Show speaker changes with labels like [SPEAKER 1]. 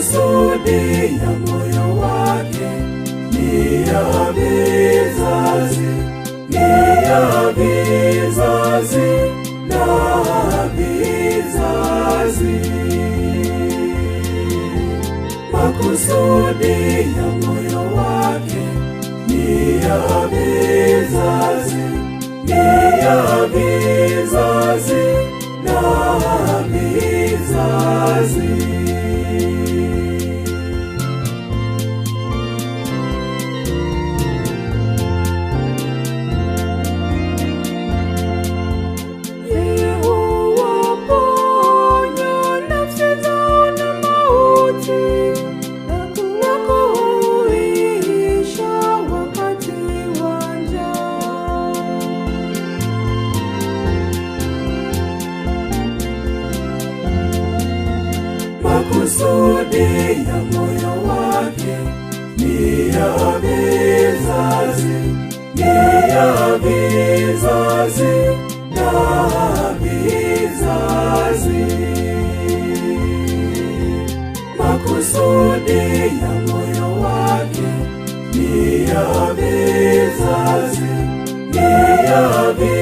[SPEAKER 1] Makusudi ya moyo wake ni ya vizazi, ni ya vizazi na vizazi. Makusudi ya moyo wake ni ya vizazi, ni ya vizazi na vizazi. Makusudi ya moyo wake ni ya vizazi, ni ya vizazi na vizazi. Makusudi ya moyo wake ni ya vizazi, ni ya vizazi